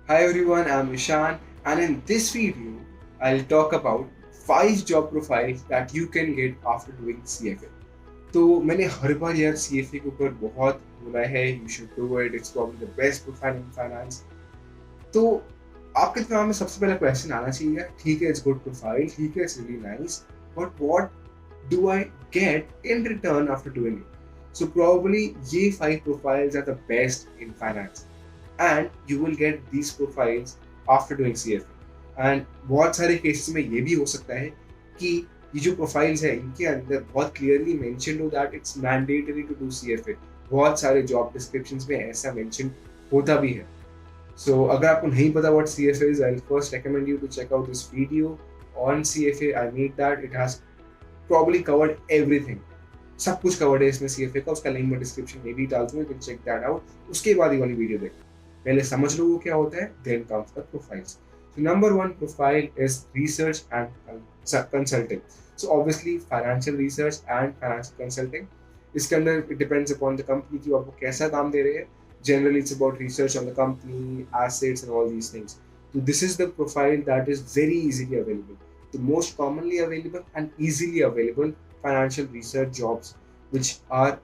Hi everyone, I'm Ishan, and in this video, I'll talk about 5 job profiles that you can get after doing CFA. तो मैंने हर बार यार CFA के ऊपर बहुत बोला है, you should do it, it's probably the best profile in finance. तो आपके दिमाग में सबसे पहला क्वेश्चन आना चाहिए, ठीक है, it's good profile, ठीक है, it's really nice, but what do I get in return after doing it? So probably ये 5 profiles are the best in finance. And you will get these profiles after doing CFA. And बहुत सारे cases में ये भी हो सकता है कि ये जो प्रोफाइल्स है इनके अंदर बहुत क्लियरली मेंशन हो that it's mandatory to do CFA. बहुत सारे जॉब डिस्क्रिप्शंस में ऐसा मेंशन होता भी है. So अगर आपको नहीं पता what CFA is, I'll first recommend you to check out this video on CFA. I made that. It has probably covered everything. सब कुछ कवर्ड है इसमें CFA का. उसका लिंक मैं डिस्क्रिप्शन में भी डाल दूंगा, you can check that out. उसके बाद ये वाली वीडियो देखो. पहले समझ लो वो क्या होता है, then comes the profiles. So number one profile is research and consulting. So obviously financial research and financial consulting. इसके अंदर it depends upon the company कि वो आपको कैसा काम दे रहे हैं. Generally it's about research on the company, assets and all these things. So this is the profile that is very easily available. The most commonly available and easily available financial research jobs, which are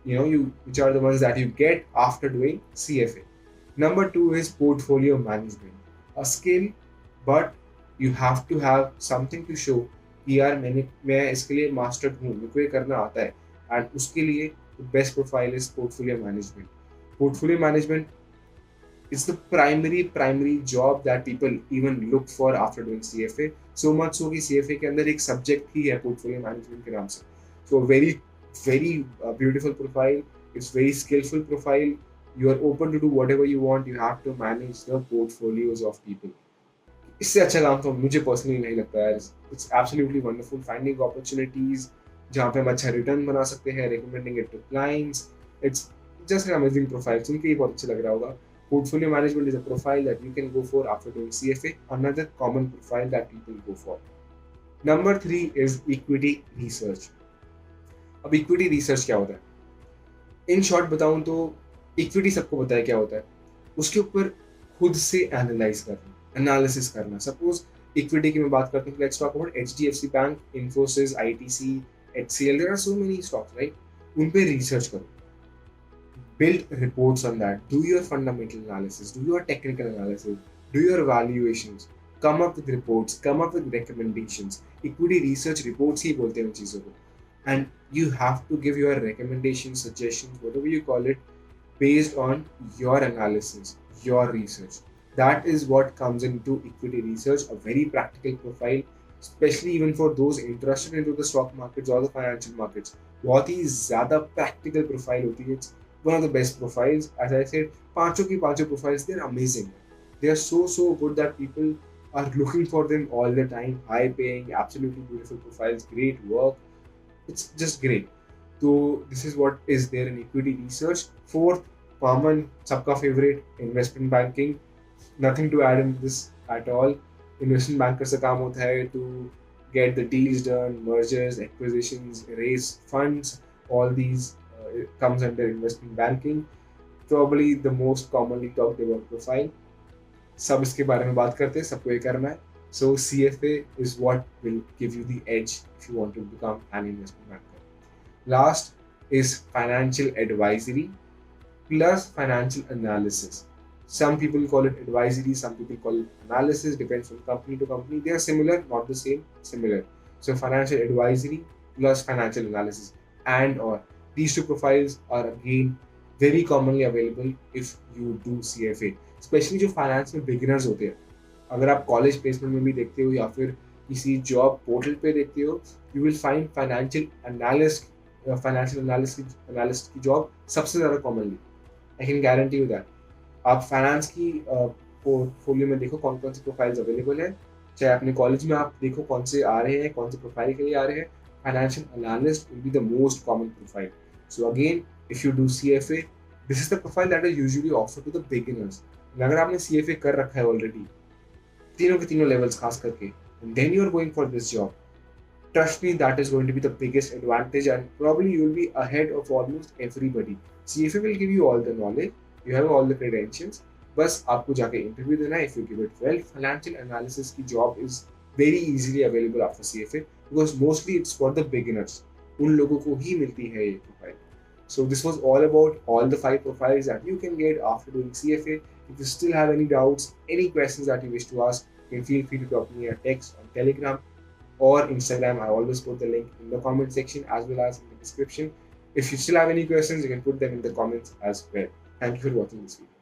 which are the ones that you get after doing CFA. Number two is portfolio management. A skill, but you have to have something to show कि यार मैं इसके लिए mastered हूँ, मेरे को ये करना आता है. एंड उसके लिए best profile is portfolio management. Portfolio management is the primary job that people even look for after doing CFA. So much so कि CFA के अंदर एक सब्जेक्ट ही है पोर्टफोलियो मैनेजमेंट के नाम से. So very beautiful profile. It's very skillful profile. You are open to do whatever you want. You have to manage the portfolios of people. इससे अच्छा काम तो मुझे पर्सनली नहीं लगता है. It's absolutely wonderful finding opportunities जहाँ पे हम अच्छा रिटर्न बना सकते हैं, recommending it to clients. It's just an amazing profile. सुन के ही बहुत अच्छा लग रहा होगा. Portfolio management is a profile that you can go for after doing CFA. Another common profile that people go for. Number 3 is equity research. अब equity research क्या होता है? इन शॉर्ट बताऊं तो इक्विटी सबको पता है क्या होता है. उसके ऊपर खुद से एनालाइज करना, एनालिसिस करना. सपोज इक्विटी की मैं बात करता हूँ, let's talk about HDFC bank, Infosys, ITC, HCL. There are so many stocks, right? उन पे रिसर्च करो, build reports on that, do your fundamental analysis, do your technical analysis, do your evaluations, come up with reports, come up with recommendations. Equity research reports ही बोलते हैं उन चीज़ों को. And you have to give your recommendations, suggestions, whatever you call it, based on your analysis, your research. That is what comes into equity research, a very practical profile, especially even for those interested into the stock markets or the financial markets. बहुत ही ज़्यादा practical profile होती है. It's one of the best profiles. As I said, पांचों की पांचों profiles, they're amazing. They are so good that people are looking for them all the time. High paying, absolutely beautiful profiles, great work. It's just great. So this is what is there in equity research. Fourth, common, सबका favorite, investment banking. Nothing to add in this at all. Investment banker से काम होता है to get the deals done, mergers, acquisitions, raise funds. All these comes under investment banking. Probably the most commonly talked about profile. सब इसके बारे में बात करते हैं, सबको ये करना है. So CFA is what will give you the edge if you want to become an investment banker. Last is financial advisory plus financial analysis. Some people call it advisory, some people call it analysis, depends from company to company. They are similar, not the same, similar. So financial advisory plus financial analysis, and or these two profiles are again very commonly available if you do CFA. Especially जो finance में beginners होते हैं, अगर आप college placement में भी देखते हो या फिर किसी जॉब पोर्टल पे देखते हो, you will find financial analyst की जॉब सबसे ज़्यादा commonly. I can guarantee you that. आप फाइनेंस की पोर्टफोलियो में देखो कौन कौन सी प्रोफाइल्स अवेलेबल है, चाहे अपने कॉलेज में आप देखो कौन से आ रहे हैं, कौन से प्रोफाइल के लिए आ रहे हैं. Financial analyst will be the most common profile. So again, if you do CFA, this is the profile that is usually offered to the beginners. अगर आपने CFA कर रखा है ऑलरेडी, तीनों के तीनों लेवल्स खास करके, and then you are going for this job, trust me, that is going to be the biggest advantage, and probably you will be ahead of almost everybody. CFA will give you all the knowledge, you have all the credentials, बस आपको जाके interview देना है. If you give it well, financial analysis की job is very easily available after CFA because mostly it's for the beginners. उन लोगों को ही मिलती है ये profile. So this was all about all the 5 profiles that you can get after doing CFA. If you still have any doubts, any questions that you wish to ask, you can feel free to drop me a text on Telegram or Instagram. I always put the link in the comment section as well as in the description. If you still have any questions, you can put them in the comments as well. Thank you for watching this video.